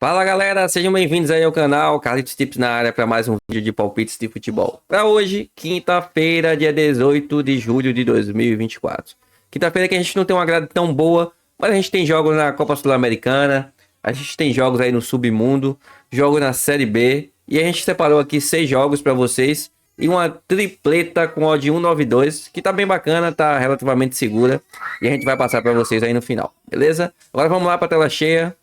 Fala galera, sejam bem-vindos aí ao canal Carlitos Tips na área para mais um vídeo de palpites de futebol. Para hoje, quinta-feira, dia 18 de julho de 2024. Quinta-feira que a gente não tem uma grade tão boa, mas a gente tem jogos na Copa Sul-Americana, a gente tem jogos aí no Submundo, jogos na Série B, e a gente separou aqui 6 jogos para vocês e uma tripleta com odd 192, que tá bem bacana, tá relativamente segura, e a gente vai passar para vocês aí no final, beleza? Agora vamos lá para a tela cheia.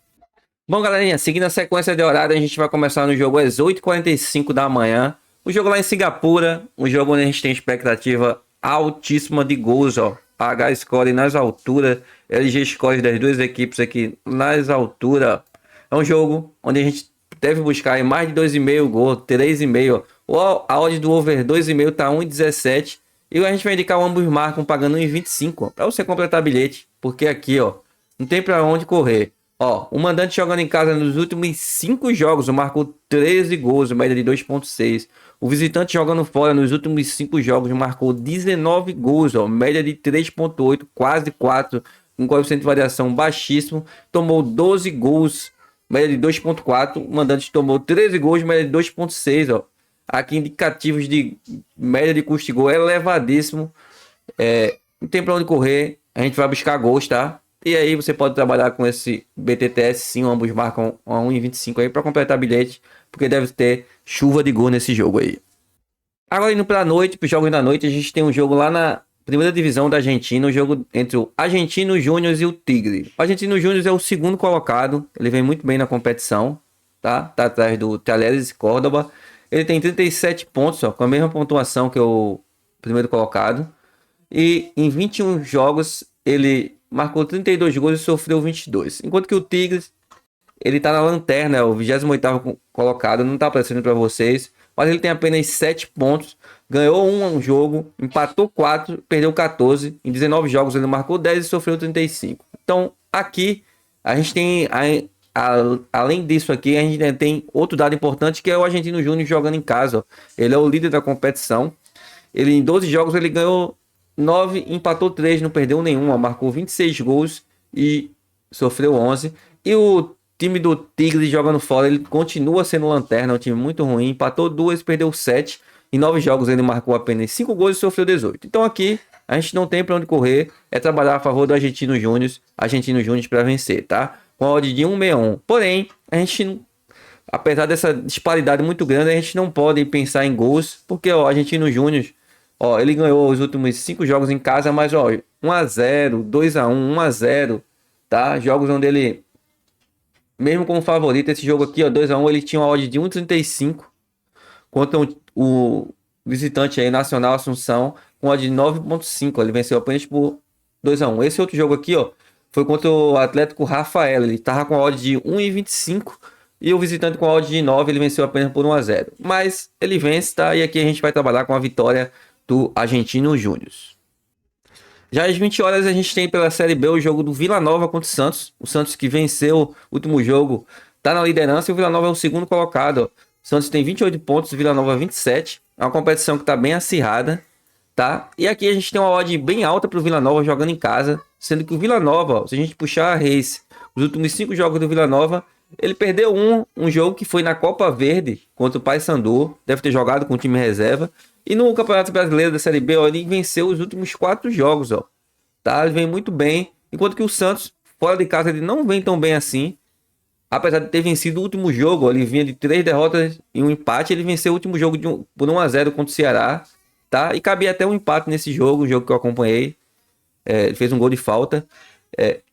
Bom, galerinha, seguindo a sequência de horário, a gente vai começar no jogo às 8h45 da manhã. O jogo lá em Singapura, um jogo onde a gente tem expectativa altíssima de gols, ó. H-score nas alturas, LG score das duas equipes aqui nas alturas. É um jogo onde a gente deve buscar aí mais de 2,5 gols, 3,5. A odd do over 2,5 tá 1,17. E a gente vai indicar o ambos marcam pagando 1,25, para você completar bilhete, porque aqui, ó, não tem para onde correr. Ó, o mandante jogando em casa nos últimos 5 jogos marcou 13 gols, média de 2,6. O visitante jogando fora nos últimos 5 jogos marcou 19 gols, ó, média de 3,8, quase 4, um coeficiente de variação baixíssimo. Tomou 12 gols, média de 2,4. O mandante tomou 13 gols, média de 2,6, ó. Aqui indicativos de média de custo de gol elevadíssimo. Não tem pra onde correr, a gente vai buscar gols, tá? E aí você pode trabalhar com esse BTTS, sim, ambos marcam a 1,25 aí para completar bilhete, porque deve ter chuva de gol nesse jogo aí. Agora indo para a noite, para os jogos da noite, a gente tem um jogo lá na primeira divisão da Argentina, um jogo entre o Argentino Júnior e o Tigre. O Argentino Júnior é o segundo colocado, ele vem muito bem na competição, tá? Tá atrás do Talleres e Córdoba. Ele tem 37 pontos, ó, com a mesma pontuação que o primeiro colocado. E em 21 jogos ele marcou 32 gols e sofreu 22. Enquanto que o Tigres, ele tá na lanterna, é o 28º colocado, não tá aparecendo para vocês, mas ele tem apenas 7 pontos, ganhou um jogo, empatou 4, perdeu 14, em 19 jogos ele marcou 10 e sofreu 35. Então, aqui a gente tem além disso aqui, a gente tem outro dado importante que é o Argentino Júnior jogando em casa, ó. Ele é o líder da competição. Ele em 12 jogos ele ganhou 9, empatou 3, não perdeu nenhuma, marcou 26 gols e sofreu 11. E o time do Tigre jogando fora, ele continua sendo lanterna, é um time muito ruim, empatou 2, perdeu 7. Em 9 jogos ele marcou apenas 5 gols e sofreu 18. Então aqui a gente não tem para onde correr, é trabalhar a favor do Argentino Júnior para vencer, tá? Com a odd de 1,61. Porém, a gente, apesar dessa disparidade muito grande, a gente não pode pensar em gols, porque o Argentino Júnior, ó, ele ganhou os últimos 5 jogos em casa, mas ó, 1-0, 2-1, 1-0, tá? Jogos onde ele, mesmo como favorito, esse jogo aqui, ó, 2-1, ele tinha uma odd de 1,35 contra o visitante aí, Nacional Assunção, com odd de 9,5. Ele venceu apenas por 2-1. Esse outro jogo aqui, ó, foi contra o Atlético Rafael. Ele tava com a odd de 1,25 e o visitante com a odd de 9, ele venceu apenas por 1-0. Mas ele vence, tá? E aqui a gente vai trabalhar com a vitória do Argentino Júnior. Já às 20 horas a gente tem pela Série B o jogo do Vila Nova contra o Santos. O Santos que venceu o último jogo tá na liderança e o Vila Nova é o segundo colocado. O Santos tem 28 pontos, o Vila Nova 27. É uma competição que tá bem acirrada, tá? E aqui a gente tem uma odd bem alta pro Vila Nova jogando em casa, sendo que o Vila Nova, ó, se a gente puxar a race, os últimos 5 jogos do Vila Nova, ele perdeu um jogo que foi na Copa Verde contra o Paysandu, deve ter jogado com o time reserva. E no Campeonato Brasileiro da Série B, ó, ele venceu os últimos 4 jogos, ó. Tá? Ele vem muito bem. Enquanto que o Santos, fora de casa, ele não vem tão bem assim. Apesar de ter vencido o último jogo, ó, ele vinha de 3 derrotas e um empate. Ele venceu o último jogo por 1-0 contra o Ceará. Tá? E cabia até um empate nesse jogo, o jogo que eu acompanhei. Ele fez um gol de falta.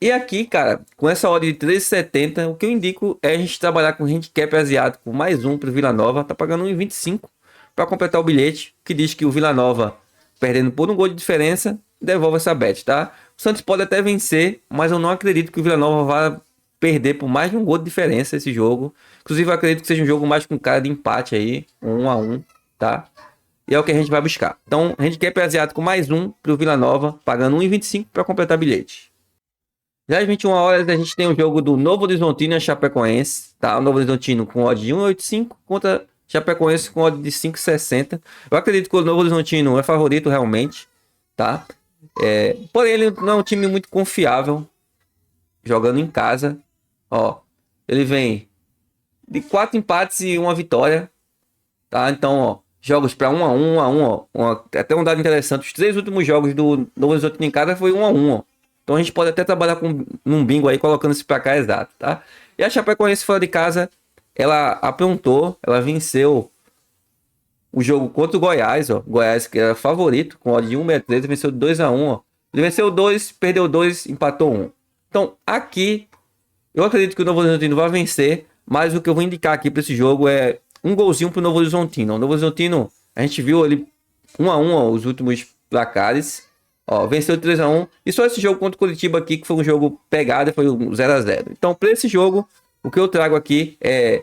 E aqui, cara, com essa odd de 13,70, o que eu indico é a gente trabalhar com handicap asiático mais um para o Vila Nova. Tá pagando 1,25 para completar o bilhete, que diz que o Vila Nova, perdendo por um gol de diferença, devolve essa bet, tá? O Santos pode até vencer, mas eu não acredito que o Vila Nova vá perder por mais de um gol de diferença esse jogo. Inclusive, eu acredito que seja um jogo mais com cara de empate aí, 1-1, tá? E é o que a gente vai buscar. Então, handicap asiático mais um para o Vila Nova, pagando 1,25 para completar bilhete. Já às 21 horas a gente tem o jogo do Novo Horizontino e Chapecoense, tá? O Novo Horizontino com odd de 1,85 contra Chapecoense com odd de 5,60. Eu acredito que o Novo Horizontino é favorito realmente, tá? Porém, ele não é um time muito confiável jogando em casa. Ó, ele vem de 4 empates e uma vitória, tá? Então, ó, jogos para 1 a 1, ó. Até um dado interessante, os 3 últimos jogos do Novo Horizontino em casa foi 1 a 1, ó. Então a gente pode até trabalhar com num bingo aí, colocando esse placar exato, tá? E a Chapecoense fora de casa, ela aprontou, ela venceu o jogo contra o Goiás, ó. Goiás que era favorito, com odd de 1,63, venceu 2 a 1, ó. Ele venceu 2, perdeu 2, empatou 1. Então, aqui, eu acredito que o Novo Horizontino vai vencer, mas o que eu vou indicar aqui para esse jogo é um golzinho pro Novo Horizontino. O Novo Horizontino, a gente viu ele 1 a 1, ó, os últimos placares. Ó, venceu 3 a 1. E só esse jogo contra o Curitiba aqui, que foi um jogo pegado, foi um 0 a 0. Então, para esse jogo, o que eu trago aqui é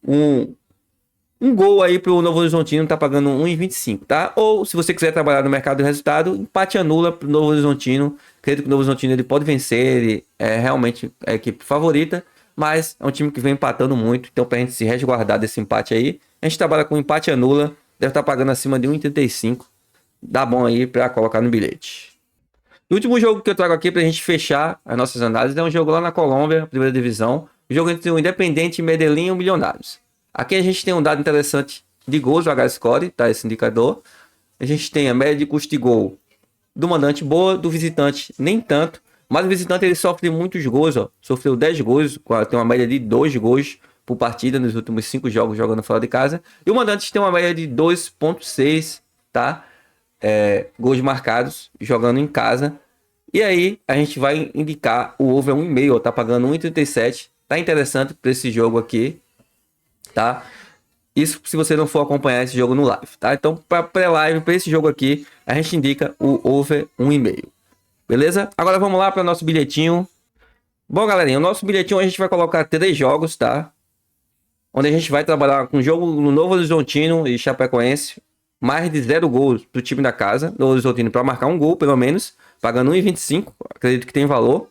um gol aí pro Novo Horizontino, tá pagando 1,25, tá? Ou, se você quiser trabalhar no mercado do resultado, empate anula pro Novo Horizontino. Acredito que o Novo Horizontino ele pode vencer, ele é realmente a equipe favorita, mas é um time que vem empatando muito, então pra gente se resguardar desse empate aí, a gente trabalha com empate anula, deve estar pagando acima de 1,35. Dá bom aí pra colocar no bilhete. O último jogo que eu trago aqui pra gente fechar as nossas análises é um jogo lá na Colômbia, primeira divisão. O jogo entre o Independente Medellín e o Milionários. Aqui a gente tem um dado interessante de gols, o H-Score, tá? Esse indicador. A gente tem a média de custo de gol do mandante boa, do visitante nem tanto. Mas o visitante ele sofre muitos gols, ó. Sofreu 10 gols, tem uma média de 2 gols por partida nos últimos 5 jogos jogando fora de casa. E o mandante tem uma média de 2,6, tá? Gols marcados jogando em casa. E aí a gente vai indicar o over 1,5, tá pagando 1,37. Tá interessante para esse jogo aqui, tá? Isso se você não for acompanhar esse jogo no live, tá? Então, para pré-live, para esse jogo aqui, a gente indica o over 1,5. Beleza? Agora vamos lá para nosso bilhetinho. Bom, galerinha, o nosso bilhetinho a gente vai colocar 3 jogos, tá? Onde a gente vai trabalhar com o jogo no Novo Horizontino e Chapecoense. Mais de 0 gols do time da casa, Novo Horizontino, para marcar um gol, pelo menos. Pagando 1,25, acredito que tem valor.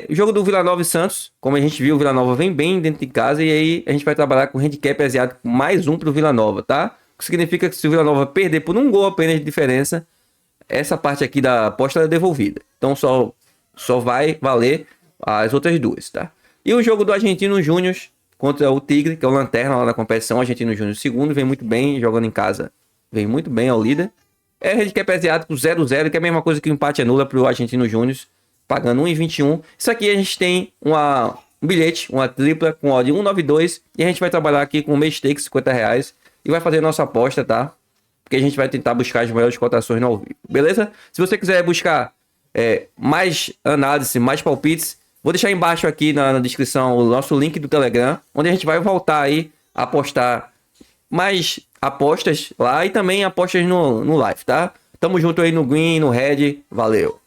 O jogo do Vila Nova e Santos, como a gente viu, o Vila Nova vem bem dentro de casa. E aí a gente vai trabalhar com handicap asiático mais 1 para o Vila Nova, tá? O que significa que se o Vila Nova perder por 1 gol apenas de diferença, essa parte aqui da aposta é devolvida. Então só vai valer as outras 2, tá? E o jogo do Argentino Júnior contra o Tigre, que é o lanterna lá na competição. O Argentino Júnior segundo, vem muito bem, jogando em casa. Vem muito bem ao líder. Handicap asiático 0-0, que é a mesma coisa que o empate anula para o Argentino Júnior, pagando 1,21. Isso aqui a gente tem um bilhete, uma tripla com odd 1,92. E a gente vai trabalhar aqui com o mês stake, R$50. E vai fazer nossa aposta, tá? Porque a gente vai tentar buscar as maiores cotações no ao vivo, beleza? Se você quiser buscar mais análise, mais palpites, vou deixar embaixo aqui na descrição o nosso link do Telegram, onde a gente vai voltar aí a postar mais apostas lá e também apostas no live, tá? Tamo junto aí no green, no red, valeu!